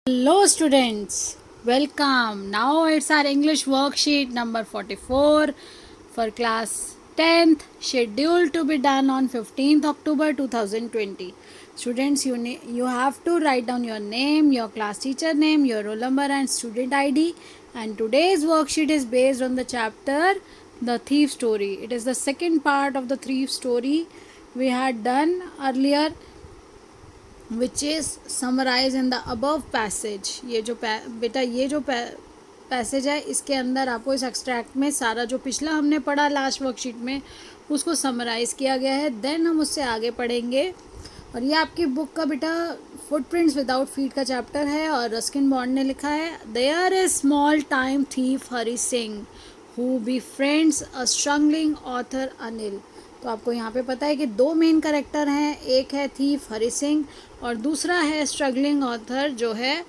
Hello students, welcome. Now it's our English worksheet number 44 for class 10th, scheduled to be done on 15th October 2020. Students, you have to write down your name, your class teacher name, your roll number and student ID. And today's worksheet is based on the chapter The Thief Story. It is the second part of the thief story we had done earlier, which is summarise in the above passage. ये जो बेटा ये जो passage है इसके अंदर आपको इस एक्सट्रैक्ट में सारा जो पिछला हमने पढ़ा लास्ट वर्कशीट में उसको समराइज़ किया गया है. देन हम उससे आगे पढ़ेंगे. और ये आपकी बुक का बेटा फुटप्रिंट्स विदाउट फीट का चैप्टर है और रस्किन बॉन्ड ने लिखा है. There is small time thief Hari Singh who befriends a struggling author Anil. तो आपको यहाँ पे पता है कि दो मेन करेक्टर हैं, एक है थीफ हरी सिंह और दूसरा है स्ट्रगलिंग ऑथर जो है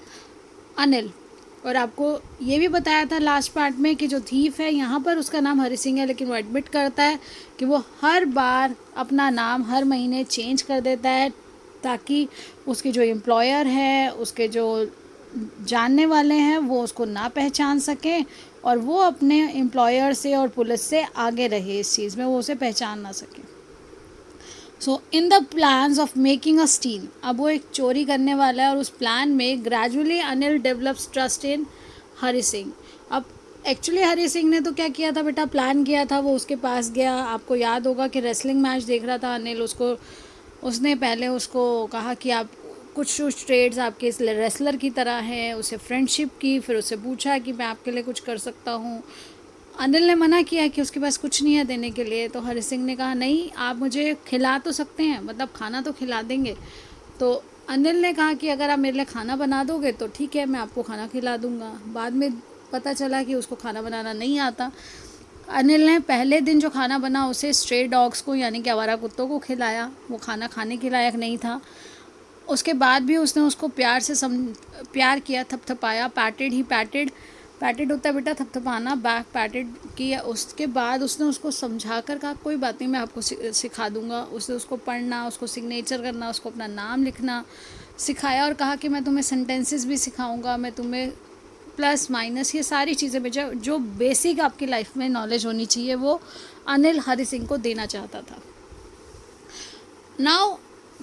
अनिल. और आपको ये भी बताया था लास्ट पार्ट में कि जो थीफ है यहाँ पर उसका नाम हरी सिंह है, लेकिन वो एडमिट करता है कि वो हर बार अपना नाम हर महीने चेंज कर देता है ताकि उसके जो एम्प्लॉयर है, उसके जो जानने वाले हैं वो उसको ना पहचान सकें और वो अपने एम्प्लॉयर से और पुलिस से आगे रहे इस चीज़ में, वो उसे पहचान ना सके. So in the plans of making a steal, अब वो एक चोरी करने वाला है और उस प्लान में gradually Anil develops trust in Hari Singh. अब एक्चुअली हरी सिंह ने तो क्या किया था बेटा, प्लान किया था, वो उसके पास गया. आपको याद होगा कि रेसलिंग मैच देख रहा था अनिल, उसने पहले उसको कहा कि आप कुछ ट्रेड्स आपके इस रेसलर की तरह हैं, उसे फ्रेंडशिप की, फिर उससे पूछा कि मैं आपके लिए कुछ कर सकता हूँ. अनिल ने मना किया कि उसके पास कुछ नहीं है देने के लिए. तो हरी सिंह ने कहा नहीं, आप मुझे खिला तो सकते हैं, मतलब खाना तो खिला देंगे. तो अनिल ने कहा कि अगर आप मेरे लिए खाना बना दोगे तो ठीक है, मैं आपको खाना खिला दूंगा. बाद में पता चला कि उसको खाना बनाना नहीं आता. अनिल ने पहले दिन जो खाना बना उसे स्ट्रे डॉग्स को यानी कि आवारा कुत्तों को खिलाया. वो खाना खाने के लायक नहीं था. उसके बाद भी उसने उसको प्यार से प्यार किया, थपथपाया, पैटेड होता है बेटा थपथपाना, बैक पैटेड किया. उसके बाद उसने उसको समझा कर कहा कोई बात नहीं, मैं आपको सिखा दूंगा. उसने उसको पढ़ना, उसको सिग्नेचर करना, उसको अपना नाम लिखना सिखाया और कहा कि मैं तुम्हें सेंटेंसेस भी सिखाऊंगा, मैं तुम्हें प्लस माइनस ये सारी चीज़ें बेटा जो बेसिक आपकी लाइफ में नॉलेज होनी चाहिए वो अनिल हरी सिंह को देना चाहता था. नाउ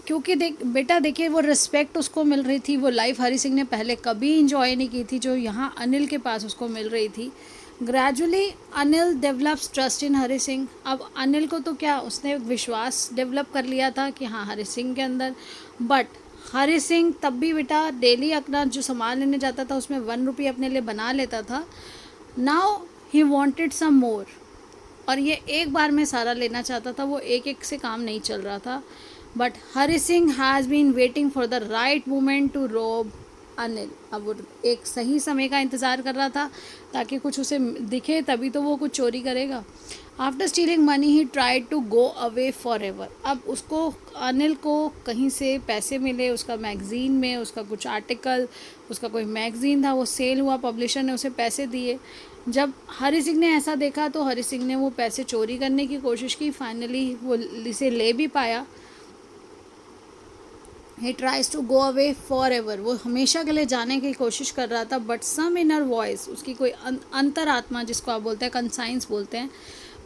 क्योंकि बेटा देखिए वो रिस्पेक्ट उसको मिल रही थी, वो लाइफ हरी सिंह ने पहले कभी इंजॉय नहीं की थी जो यहाँ अनिल के पास उसको मिल रही थी. Gradually Anil develops trust in Hari Singh. अब अनिल को तो क्या उसने विश्वास डेवलप कर लिया था कि हाँ हरी सिंह के अंदर. बट हरी सिंह तब भी बेटा डेली अपना जो सामान लेने जाता था उसमें 1 रुपये अपने लिए बना लेता था. नाउ ही वॉन्टेड सम मोर. और ये एक बार में सारा लेना चाहता था, वो एक एक से काम नहीं चल रहा था. But Hari Singh has been waiting for the right moment to rob Anil. अब वो एक सही समय का इंतज़ार कर रहा था ताकि कुछ उसे दिखे तभी तो वो कुछ चोरी करेगा. After stealing money he tried to go away for ever. अब उसको अनिल को कहीं से पैसे मिले, उसका मैगज़ीन में उसका कुछ आर्टिकल, उसका कोई मैगज़ीन था वो सेल हुआ, पब्लिशर ने उसे पैसे दिए. जब हरी सिंह ने ऐसा देखा तो हरी सिंह ने वो पैसे चोरी करने की कोशिश की. फाइनली वो इसे ले भी पाया. He tries to go away for ever. वो हमेशा के लिए जाने की कोशिश कर रहा था. बट सम इनर वॉइस, उसकी कोई अंतरात्मा जिसको आप बोलते हैं कंसाइंस बोलते हैं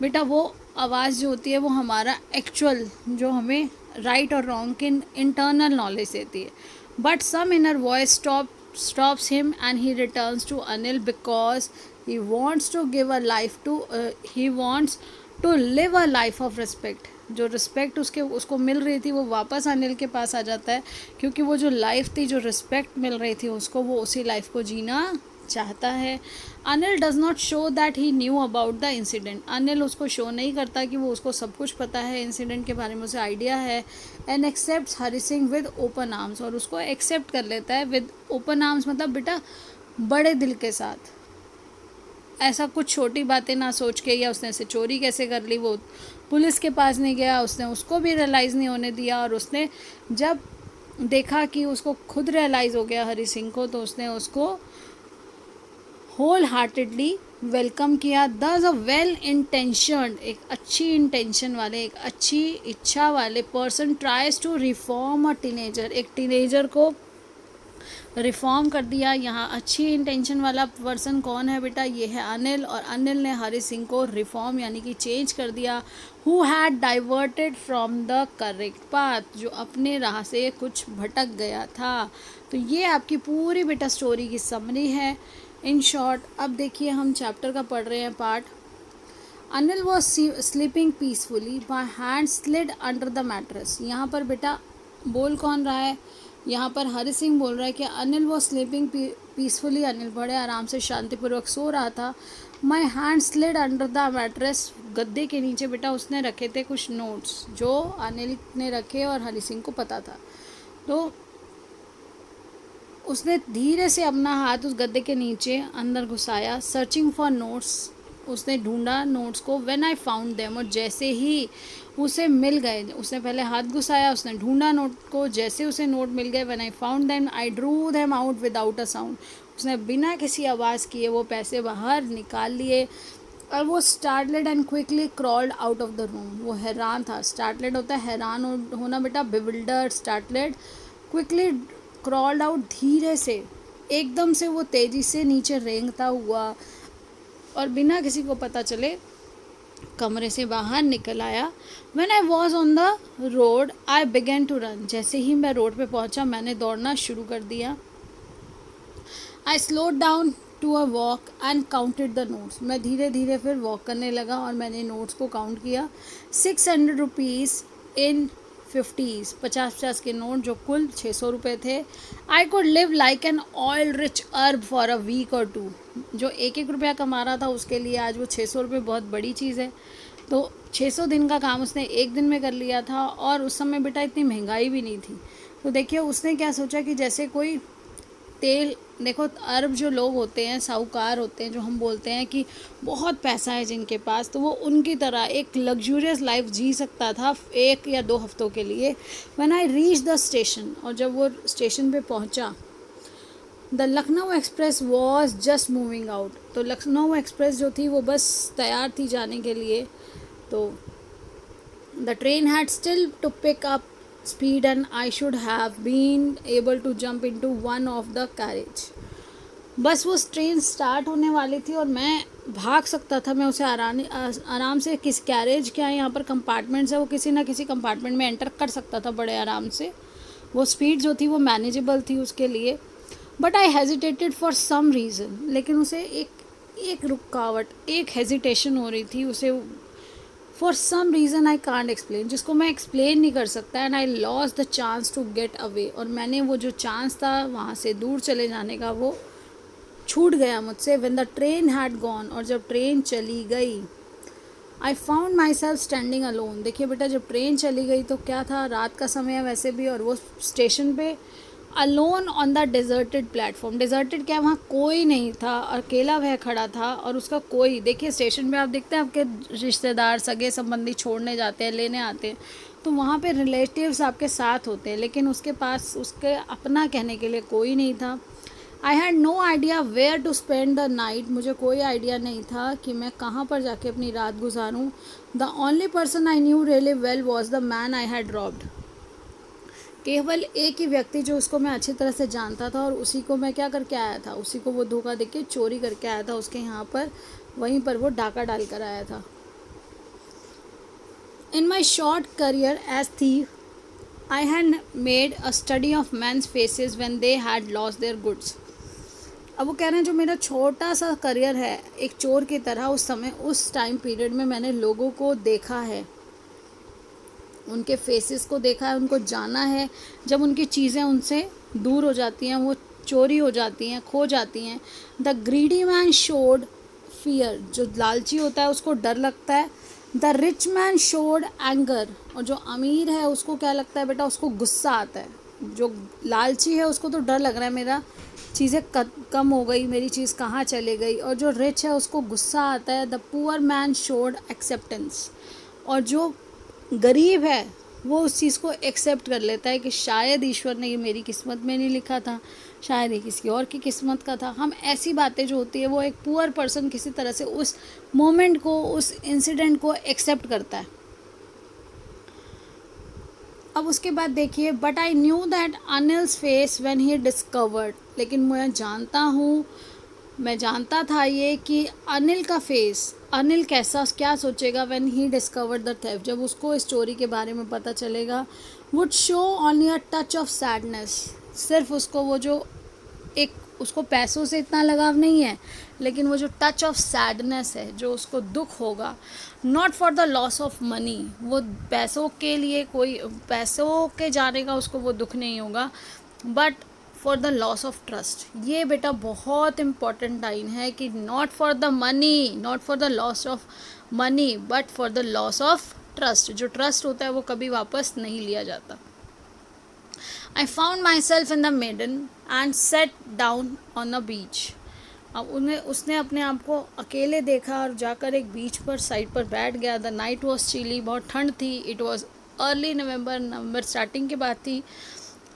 बेटा, वो आवाज़ जो होती है वो हमारा एक्चुअल जो हमें राइट और रॉन्ग की इंटरनल नॉलेज देती है. But some inner voice stops him and he returns to Anil because he wants to give a life to he wants to live a life of respect. जो respect उसको मिल रही थी वो वापस अनिल के पास आ जाता है क्योंकि वो जो लाइफ थी, जो रिस्पेक्ट मिल रही थी उसको, वो उसी लाइफ को जीना चाहता है. Anil does not show that he knew about the incident. Anil उसको शो नहीं करता कि वो उसको सब कुछ पता है, इंसिडेंट के बारे में उसे आइडिया है. And accept Hari Singh with open arms. और उसको एक्सेप्ट कर लेता है विद ओपन आर्म्स, मतलब बेटा बड़े दिल के साथ. ऐसा कुछ छोटी बातें ना सोच के या उसने ऐसे चोरी कैसे कर ली, वो पुलिस के पास नहीं गया, उसने उसको भी रियलाइज़ नहीं होने दिया. और उसने जब देखा कि उसको खुद रियलाइज़ हो गया हरी सिंह को, तो उसने उसको होल हार्टेडली वेलकम किया. दस अ वेल इंटेंशनड, एक अच्छी इंटेंशन वाले, एक अच्छी इच्छा वाले person tries to reform a teenager. एक टीनेजर को रिफॉर्म कर दिया। यहाँ अच्छी इंटेंशन वाला पर्सन कौन है बेटा, ये है अनिल, और अनिल ने हरि सिंह को रिफॉर्म यानी कि चेंज कर दिया। Who had diverted from the correct path, जो अपने राह से कुछ भटक गया था। तो ये आपकी पूरी बेटा स्टोरी की समरी है इन शॉर्ट। अब देखिए हम चैप्टर का पढ़ रहे हैं part. Anil was sleeping peacefully, my hand slid under the mattress. यहाँ पर बेटा बोल कौन रहा है, यहाँ पर हरि सिंह बोल रहा है कि Anil was sleeping peacefully, Anil बड़े आराम से शांतिपूर्वक सो रहा था। My hand slid under the mattress, गद्दे के नीचे बेटा उसने रखे थे कुछ नोट्स जो अनिल ने रखे और हरि सिंह को पता था। तो उसने धीरे से अपना हाथ उस गद्दे के नीचे अंदर घुसाया। सर्चिंग फॉर नोट्स, उसने ढूंढा नोट्स को। व्हेन आई फाउंड देम, और जैसे ही उसे मिल गए, उसने पहले हाथ घुसाया, उसने ढूंढा नोट को, जैसे उसे नोट मिल गए, when I found them I drew them out without a sound, उसने बिना किसी आवाज़ किए वो पैसे बाहर निकाल लिए। और वो startled and quickly crawled out of the room, वो हैरान था। स्टार्टलेड होता है हैरान होना बेटा, bewildered, startled. Quickly crawled out, धीरे से एकदम से वो तेज़ी से नीचे रेंगता हुआ और बिना किसी को पता चले कमरे से बाहर निकल आया। When I was on the road, I began to run. जैसे ही मैं रोड पे पहुंचा मैंने दौड़ना शुरू कर दिया। I slowed down to a walk and counted the notes. मैं धीरे धीरे फिर वॉक करने लगा और मैंने नोट्स को काउंट किया। 600 रुपीज़ इन 50s, 50 के नोट जो कुल 600 रुपये थे। I could live like an oil rich अर्ब फॉर अ वीक और टू, जो एक एक रुपया कमा रहा था उसके लिए आज वो 600 रुपये बहुत बड़ी चीज़ है। तो 600 दिन का काम उसने एक दिन में कर लिया था, और उस समय बेटा इतनी महंगाई भी नहीं थी। तो देखिए उसने क्या सोचा कि जैसे कोई तेल, देखो अरब जो लोग होते हैं, साहूकार होते हैं, जो हम बोलते हैं कि बहुत पैसा है जिनके पास, तो वो उनकी तरह एक लग्जूरियस लाइफ जी सकता था 1 या 2 हफ्तों के लिए। When I reach the station, और जब वो स्टेशन पे पहुंचा, the Lucknow express was just moving out, तो लखनऊ एक्सप्रेस जो थी वो बस तैयार थी जाने के लिए। तो the train had still to pick up speed and I should have been able to jump into one of the carriage. बस वो ट्रेन स्टार्ट होने वाली थी और मैं भाग सकता था, मैं उसे आराम से, किस कैरेज क्या है यहाँ पर कंपार्टमेंट्स है, वो किसी ना किसी कंपार्टमेंट में एंटर कर सकता था बड़े आराम से। वो स्पीड जो थी वो मैनेजेबल थी उसके लिए। But I hesitated for some reason, लेकिन उसे एक रुकावट, एक हेजिटेशन हो रही थी उसे, for some reason I can't explain, जिसको मैं एक्सप्लेन नहीं कर सकता। And I lost the chance to get away, और मैंने वो जो चांस था वहाँ से दूर चले जाने का वो छूट गया मुझसे। When the train had gone, और जब ट्रेन चली गई, I found my self standing alone. देखिए बेटा जब ट्रेन चली गई तो क्या था, रात का समय है वैसे भी, और वो स्टेशन पे alone on the deserted platform. Deserted क्या, वहाँ कोई नहीं था, अकेला वह खड़ा था, और उसका कोई, देखिए स्टेशन पे आप देखते हैं आपके रिश्तेदार सगे संबंधी छोड़ने जाते हैं, लेने आते हैं, तो वहाँ पे रिलेटिव्स आपके साथ होते हैं, लेकिन उसके पास उसके अपना कहने के लिए कोई नहीं था। I had no idea where to spend the night, मुझे कोई आइडिया नहीं था कि मैं कहाँ पर जाके अपनी रात गुजारूँ। The only person I knew really well was the man I had robbed, केवल एक ही व्यक्ति जो उसको मैं अच्छी तरह से जानता था, और उसी को मैं क्या करके आया था, उसी को वो धोखा देके चोरी करके आया था उसके यहाँ पर, वहीं पर वो डाका डाल कर आया था। In my short career as thief I had made a study of man's faces when they had lost their goods. अब वो कह रहे हैं जो मेरा छोटा सा करियर है एक चोर की तरह, उस समय उस टाइम पीरियड में मैंने लोगों को देखा है, उनके फेसेस को देखा है, उनको जाना है, जब उनकी चीज़ें उनसे दूर हो जाती हैं, वो चोरी हो जाती हैं, खो जाती हैं। The greedy man showed fear, जो लालची होता है उसको डर लगता है। The rich man showed anger, और जो अमीर है उसको क्या लगता है बेटा, उसको गुस्सा आता है। जो लालची है उसको तो डर लग रहा है मेरा चीज़ें कम हो गई, मेरी चीज़ कहाँ चले गई, और जो रिच है उसको गुस्सा आता है। The poor man showed acceptance, और जो गरीब है वो उस चीज़ को एक्सेप्ट कर लेता है कि शायद ईश्वर ने ये मेरी किस्मत में नहीं लिखा था, शायद ये किसी और की किस्मत का था। हम ऐसी बातें जो होती है वो एक पुअर पर्सन किसी तरह से उस मोमेंट को, उस इंसिडेंट को एक्सेप्ट करता है। अब उसके बाद देखिए, but I knew that Anil's face when he discovered, लेकिन मैं जानता था ये कि अनिल का फेस, अनिल कैसा क्या सोचेगा when he discovered the theft, जब उसको इस चोरी के बारे में पता चलेगा, would show only a touch of sadness, सिर्फ उसको वो जो एक, उसको पैसों से इतना लगाव नहीं है, लेकिन वो जो टच ऑफ सैडनेस है, जो उसको दुख होगा, not for the loss of money, वो पैसों के लिए कोई पैसों के जाने का उसको वो दुख नहीं होगा, but for the loss of trust. ये बेटा बहुत इंपॉर्टेंट लाइन है कि not for the money, not for the loss of money, but for the loss of trust. जो ट्रस्ट होता है वो कभी वापस नहीं लिया जाता। I found myself in the maiden and sat down on a beach. अब उसने अपने आप को अकेले देखा और जाकर एक बीच पर साइड पर बैठ गया। द नाइट वॉज चिली, बहुत ठंड थी। It was early November starting की बात थी।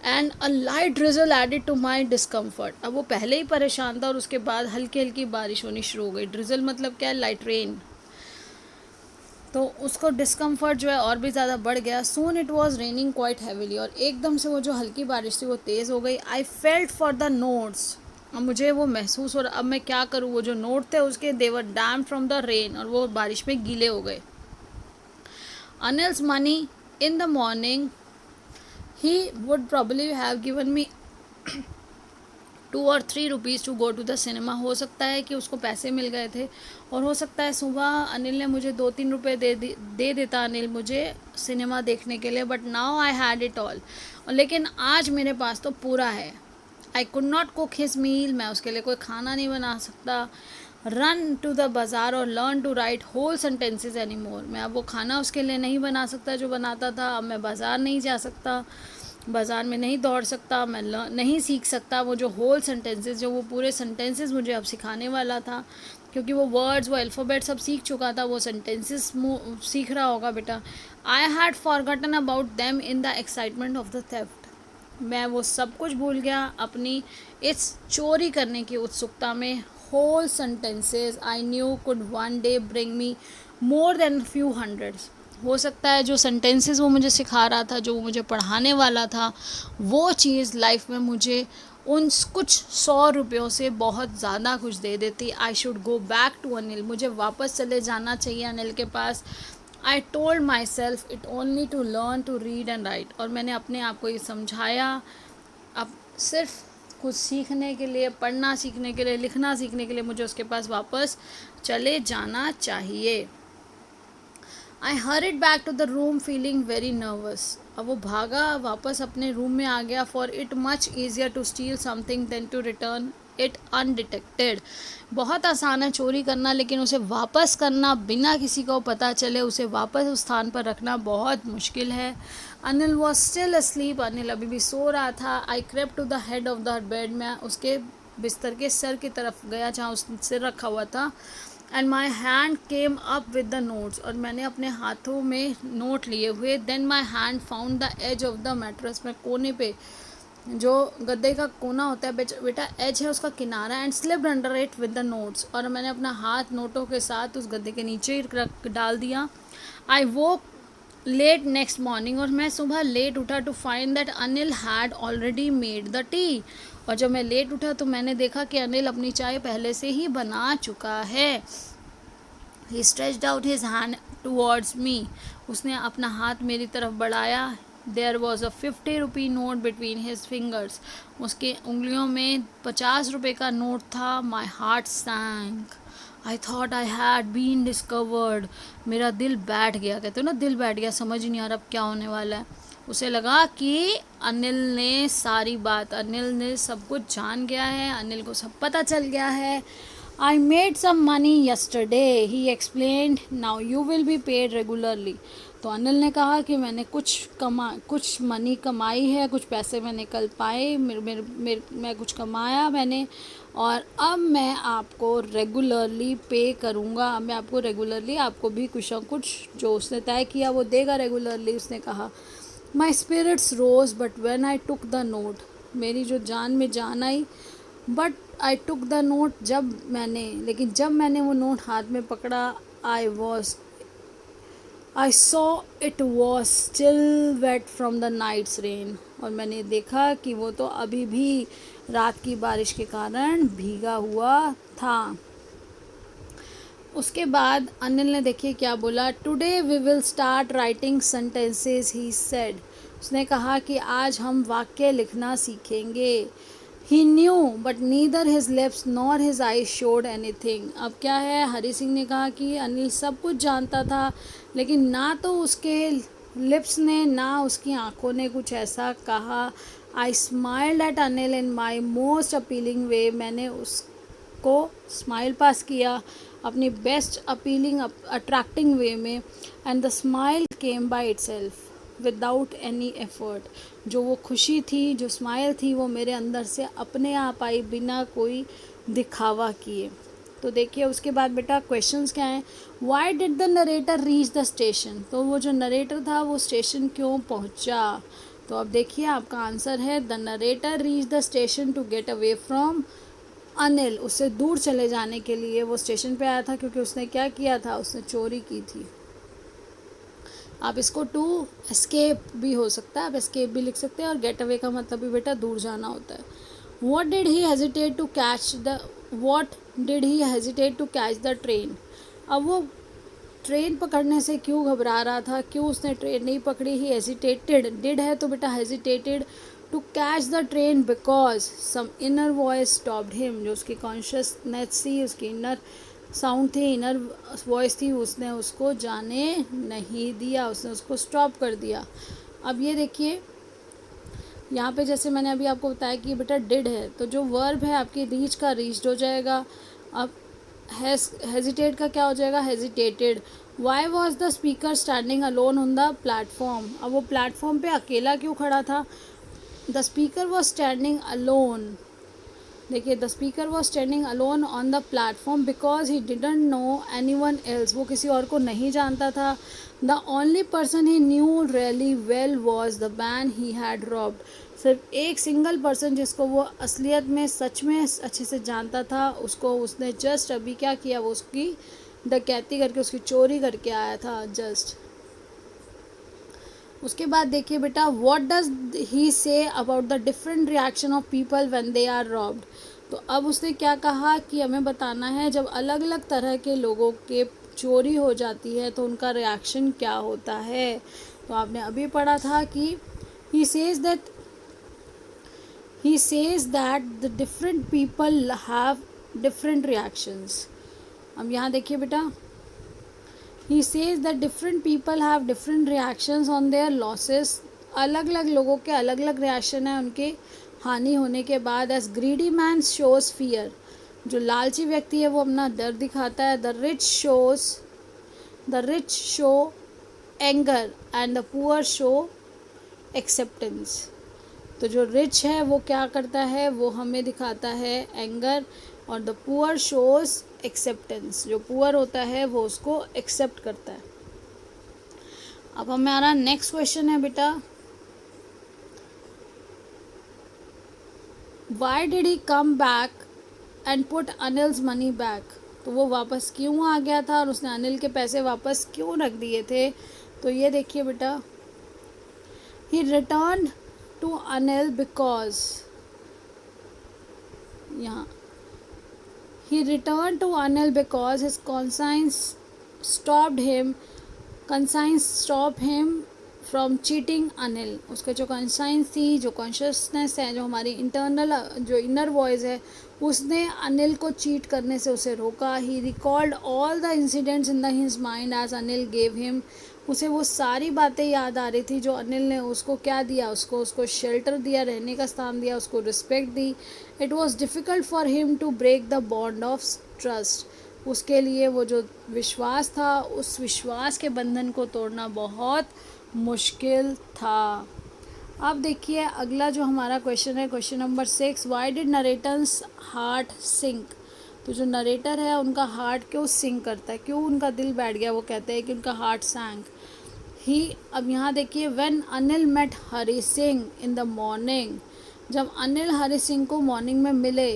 And a light drizzle added to my discomfort. अब वो पहले ही परेशान था और उसके बाद हल्की हल्की बारिश होनी शुरू हो गई। ड्रिजल मतलब क्या है? Light rain. तो उसको डिस्कम्फर्ट जो है और भी ज़्यादा बढ़ गया। Soon it was raining quite heavily, और एकदम से वो जो हल्की बारिश थी वो तेज़ हो गई। I felt for the notes, अब मुझे वो महसूस हो रहा, अब मैं क्या करूँ? वो जो नोट थे उसके they were damp from the rain, और वो बारिश में गीले हो गए। Anil's money in the morning, he would probably have given me 2 और 3 rupees to go to the cinema. हो सकता है कि उसको पैसे मिल गए थे, और हो सकता है सुबह अनिल ने मुझे 2-3 रुपये दे देता अनिल मुझे सिनेमा देखने के लिए। But now I had it all, और लेकिन आज मेरे पास तो पूरा है। I could not cook his meal, मैं उसके लिए कोई खाना नहीं बना सकता। रन टू द बाज़ार और learn to write whole sentences any more, मैं अब वो खाना उसके लिए नहीं बना सकता जो बनाता था। अब मैं बाज़ार नहीं जा सकता, बाज़ार में नहीं दौड़ सकता, मैं नहीं सीख सकता वो जो होल सेंटेंसेस, जो वो पूरे सेंटेंसेस मुझे अब सिखाने वाला था, क्योंकि वो वर्ड्स, वो अल्फ़ाबेट सब सीख चुका था, वो सेंटेंसेस सीख रहा होगा बेटा। I had forgotten about them in the excitement of the theft, मैं वो सब कुछ भूल गया अपनी इस चोरी करने की उत्सुकता में। Whole sentences I knew could one day bring me more than few hundreds, हो सकता है जो सेंटेंसेस वो मुझे सिखा रहा था, जो वो मुझे पढ़ाने वाला था, वो चीज़ लाइफ में मुझे उन कुछ 100 रुपयों से बहुत ज़्यादा कुछ दे देती। I should go back to Anil, मुझे वापस चले जाना चाहिए अनिल के पास। I told myself it only to learn to read and write, और मैंने अपने आप को ये समझाया, अब सिर्फ कुछ सीखने के लिए, पढ़ना सीखने के लिए, लिखना सीखने के लिए मुझे उसके पास वापस चले जाना चाहिए। I hurried back to the room feeling very nervous, अब वो भागा वापस अपने रूम में आ गया। For it much easier to steal something than to return it undetected, बहुत आसान है चोरी करना, लेकिन उसे वापस करना बिना किसी को पता चले, उसे वापस उस स्थान पर रखना बहुत मुश्किल है। Anil was still asleep, Anil अभी भी सो रहा था। I crept to the head of the bed, मैं उसके बिस्तर के सर की तरफ गया जहाँ उस सिर रखा हुआ था। And my hand came up with the notes, और मैंने अपने हाथों में नोट लिए हुए। Then my hand found the edge of the mattress, मैं कोने पे, जो गद्दे का कोना होता है बेटा, एज है उसका किनारा, and slipped under it with the notes, और मैंने अपना हाथ नोटों के साथ उस गद्दे के नीचे ही डाल दिया। I woke late next morning, और मैं सुबह लेट उठा to find that Anil had already made the tea, और जब मैं लेट उठा तो मैंने देखा कि अनिल अपनी चाय पहले से ही बना चुका है। He stretched out his hand towards me, उसने अपना हाथ मेरी तरफ बढ़ाया। There was a 50 rupee note between his fingers, उसके उंगलियों में 50 रुपये का नोट था। My heart sank, I thought I had been discovered, मेरा दिल बैठ गया, कहते हो ना दिल बैठ गया, समझ ही नहीं आ रहा अब क्या होने वाला है। उसे लगा कि अनिल ने सारी बात, अनिल ने सब कुछ जान गया है, अनिल को सब पता चल गया है। I made some money yesterday, he explained, now you will be paid regularly, तो अनिल ने कहा कि मैंने कुछ मनी कमाई है, कुछ पैसे मैंने कल पाए, मैं कुछ कमाया मैंने, और अब मैं आपको रेगुलरली पे करूँगा, मैं आपको रेगुलरली, आपको भी कुछ ना कुछ जो उसने तय किया वो देगा रेगुलरली, उसने कहा। My spirits rose but when I took the note, मेरी जो जान में जान आई, but I took the note, लेकिन जब मैंने वो नोट हाथ में पकड़ा, I was I saw it was still wet from the night's rain, और मैंने देखा कि वो तो अभी भी रात की बारिश के कारण भीगा हुआ था। उसके बाद अनिल ने देखिए क्या बोला, today we will start writing sentences he said. उसने कहा कि आज हम वाक्य लिखना सीखेंगे। He knew but neither his lips nor his eyes showed anything. अब क्या है, हरी सिंह ने कहा कि अनिल सब कुछ जानता था, लेकिन ना तो उसके लिप्स ने ना उसकी आंखों ने कुछ ऐसा कहा। I smiled at Anil in my most appealing way. मैंने उसको स्माइल पास किया अपनी बेस्ट अपीलिंग अट्रैक्टिंग वे में। And the smile came by itself without any effort. जो वो खुशी थी, जो स्माइल थी, वो मेरे अंदर से अपने आप आई बिना कोई दिखावा किए। तो देखिए उसके बाद बेटा क्वेश्चंस क्या हैं। Why did the narrator reach the station. तो वो जो नरेटर था वो स्टेशन क्यों पहुंचा। तो अब देखिए आपका आंसर है the narrator reach the station to get away from Anil. उससे दूर चले जाने के लिए वो स्टेशन पे आया था, क्योंकि उसने क्या किया था, उसने चोरी की थी। आप इसको टू एस्केप भी हो सकता है, आप एस्केप भी लिख सकते हैं, और गेट अवे का मतलब भी बेटा दूर जाना होता है। What did he hesitate to catch the what did he hesitate to catch the train. अब वो ट्रेन पकड़ने से क्यों घबरा रहा था, क्यों उसने ट्रेन नहीं पकड़ी। ही हेजिटेटेड, डिड है तो बेटा hesitated to catch the train because some inner voice stopped him. जो उसकी कॉन्शियसनेस थी, उसकी इनर साउंड थी, इनर वॉइस थी, उसने उसको जाने नहीं दिया, उसने उसको स्टॉप कर दिया। अब ये देखिए यहाँ पे जैसे मैंने अभी आपको बताया कि बेटा डिड है, तो जो वर्ब है आपकी रीच का रीच्ड हो जाएगा। अब हेजिटेट का क्या हो जाएगा, hesitated. Why was the speaker standing alone on the platform. अब वो प्लेटफॉर्म पे अकेला क्यों खड़ा था। The speaker was standing alone. देखिए the speaker was standing alone on the platform because he didn't know anyone else. वो किसी और को नहीं जानता था। The only person he knew really well was the man he had robbed. सिर्फ एक सिंगल पर्सन जिसको वो असलियत में सच में अच्छे से जानता था, उसको उसने जस्ट अभी क्या किया, वो उसकी डकैती करके, उसकी चोरी करके आया था जस्ट। उसके बाद देखिए बेटा what does he say about the different reaction of people when they are robbed. तो अब उसने क्या कहा कि हमें बताना है जब अलग अलग तरह के लोगों के चोरी हो जाती है तो उनका रिएक्शन क्या होता है। तो आपने अभी पढ़ा था कि he says that the different people have different reactions. अब यहाँ देखिए बेटा He says that different people have different reactions on their losses. अलग अलग लोगों के अलग अलग रिएक्शन है उनके हानि होने के बाद। As greedy man shows fear, जो लालची व्यक्ति है वो अपना डर दिखाता है। The rich show anger and the poor show acceptance. तो जो रिच है वो क्या करता है, वो हमें दिखाता है एंगर, और द पुअर शोज एक्सेप्टेंस। जो पुअर होता है वो उसको एक्सेप्ट करता है। अब हमारा नेक्स्ट क्वेश्चन है बेटा, why did he come back and put Anil's money back. तो वो वापस क्यों आ गया था और उसने अनिल के पैसे वापस क्यों रख दिए थे। तो ये देखिए बेटा, ही रिटर्न टू अनिल बिकॉज, यहाँ he returned to Anil because his conscience stopped him from cheating Anil. उसके जो conscience थी, जो consciousness है, जो हमारी internal जो inner voice है, उसने अनिल को चीट करने से उसे रोका। He recalled all the incidents in his mind as Anil gave him. उसे वो सारी बातें याद आ रही थी जो अनिल ने उसको क्या दिया, उसको शेल्टर दिया, रहने का स्थान दिया, उसको रिस्पेक्ट दी। It was difficult for him to break the bond of trust. उसके लिए वो जो विश्वास था, उस विश्वास के बंधन को तोड़ना बहुत मुश्किल था। अब देखिए अगला जो हमारा क्वेश्चन है, question number 6, why did narrator's heart sink. तो जो नरेटर है उनका हार्ट क्यों सिंक करता है, क्यों उनका दिल बैठ गया, वो कहते हैं कि उनका हार्ट सैंक ही। अब यहाँ देखिए, when Anil met Hari Singh in the morning, जब अनिल हरी सिंह को मॉर्निंग में मिले,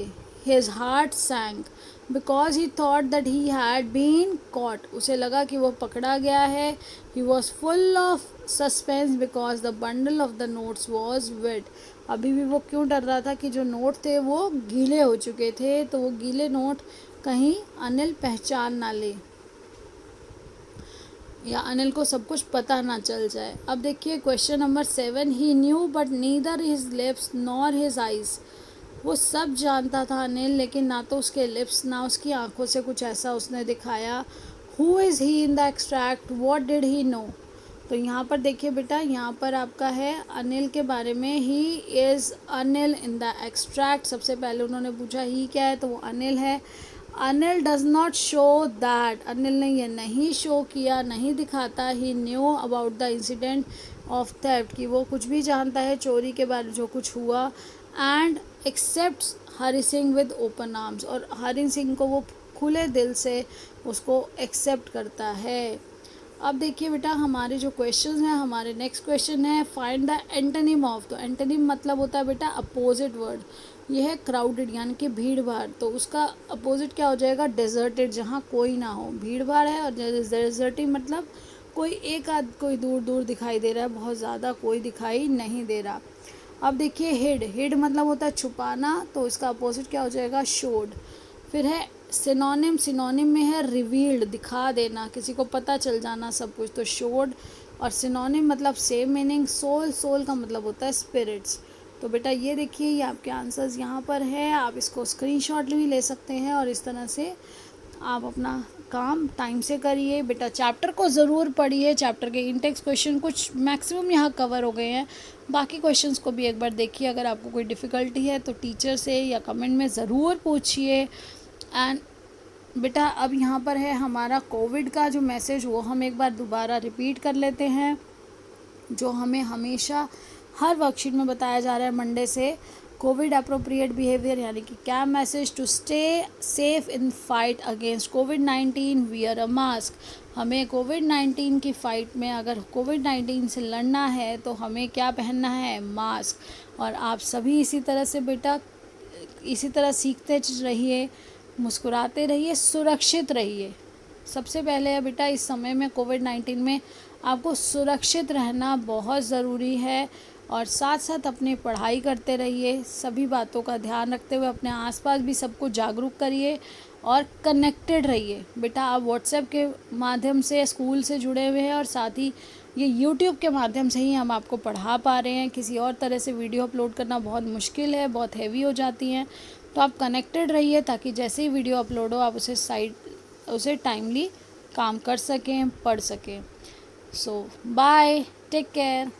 his heart sank, because he thought that he had been caught, उसे लगा कि वो पकड़ा गया है. He was full of suspense because the bundle of the notes was wet. अभी भी वो क्यों डर रहा था कि जो नोट थे वो गीले हो चुके थे, तो वो गीले नोट कहीं अनिल पहचान ना ले या अनिल को सब कुछ पता ना चल जाए. अब देखिए question number 7. He knew but neither his lips nor his eyes. वो सब जानता था अनिल, लेकिन ना तो उसके लिप्स ना उसकी आंखों से कुछ ऐसा उसने दिखाया. Who is he in the extract, what did he know. तो यहाँ पर देखिए बेटा, यहाँ पर आपका है अनिल के बारे में. He is Anil in the extract. सबसे पहले उन्होंने पूछा ही क्या है, तो वो अनिल है. Anil does not show that, Anil ने ये नहीं शो किया, नहीं दिखाता. He knew about the incident of theft, कि वो कुछ भी जानता है चोरी के बारे में जो कुछ हुआ. And accept Hari Singh with open arms, और हरि सिंह को वो खुले दिल से उसको एक्सेप्ट करता है. अब देखिए बेटा, हमारे जो क्वेश्चंस हैं, हमारे नेक्स्ट क्वेश्चन है फाइंड द एंटोनिम ऑफ. तो एंटोनिम मतलब होता है बेटा अपोजिट वर्ड. ये है क्राउडेड यानी कि भीड़ भाड़, तो उसका अपोजिट क्या हो जाएगा, डेजर्टेड, जहाँ कोई ना हो. भीड़ भाड़ है, और डेजर्टिंग मतलब कोई एक आध कोई दूर दूर दिखाई दे रहा है, बहुत ज़्यादा कोई दिखाई नहीं दे रहा. अब देखिए हिड, हिड मतलब होता है छुपाना, तो इसका अपोजिट क्या हो जाएगा, शोड. फिर है सिनोनिम, सिनोनिम में है रिवील्ड, दिखा देना, किसी को पता चल जाना सब कुछ, तो शोड. और सिनोनिम मतलब सेम मीनिंग. सोल, सोल का मतलब होता है स्पिरिट्स. तो बेटा ये देखिए, ये आपके आंसर्स यहाँ पर है. आप इसको स्क्रीनशॉट भी ले सकते हैं, और इस तरह से आप अपना काम टाइम से करिए. बेटा चैप्टर को ज़रूर पढ़िए. चैप्टर के इंटेक्स क्वेश्चन कुछ मैक्सिमम यहाँ कवर हो गए हैं. बाकी क्वेश्चंस को भी एक बार देखिए. अगर आपको कोई डिफ़िकल्टी है तो टीचर से या कमेंट में ज़रूर पूछिए. एंड बेटा अब यहाँ पर है हमारा कोविड का जो मैसेज, वो हम एक बार दोबारा रिपीट कर लेते हैं, जो हमें हमेशा हर वर्कशीट में बताया जा रहा है मंडे से. कोविड अप्रोप्रिएट बिहेवियर यानी कि क्या message, to stay safe in fight against कोविड-19 वियर अ मास्क. हमें कोविड-19 की फ़ाइट में, अगर कोविड-19 से लड़ना है तो हमें क्या पहनना है, मास्क. और आप सभी इसी तरह से बेटा, इसी तरह सीखते रहिए, मुस्कुराते रहिए, सुरक्षित रहिए. सबसे पहले है बेटा, इस समय में कोविड-19 में आपको सुरक्षित रहना बहुत ज़रूरी है. और साथ साथ अपनी पढ़ाई करते रहिए. सभी बातों का ध्यान रखते हुए अपने आसपास भी सबको जागरूक करिए और कनेक्टेड रहिए. बेटा आप व्हाट्सएप के माध्यम से स्कूल से जुड़े हुए हैं, और साथ ही ये यूट्यूब के माध्यम से ही हम आपको पढ़ा पा रहे हैं. किसी और तरह से वीडियो अपलोड करना बहुत मुश्किल है, बहुत हैवी हो जाती हैं. तो आप कनेक्टेड रहिए, ताकि जैसे ही वीडियो अपलोड हो आप उसे टाइमली काम कर सकें, पढ़ सकें. सो बाय, टेक केयर.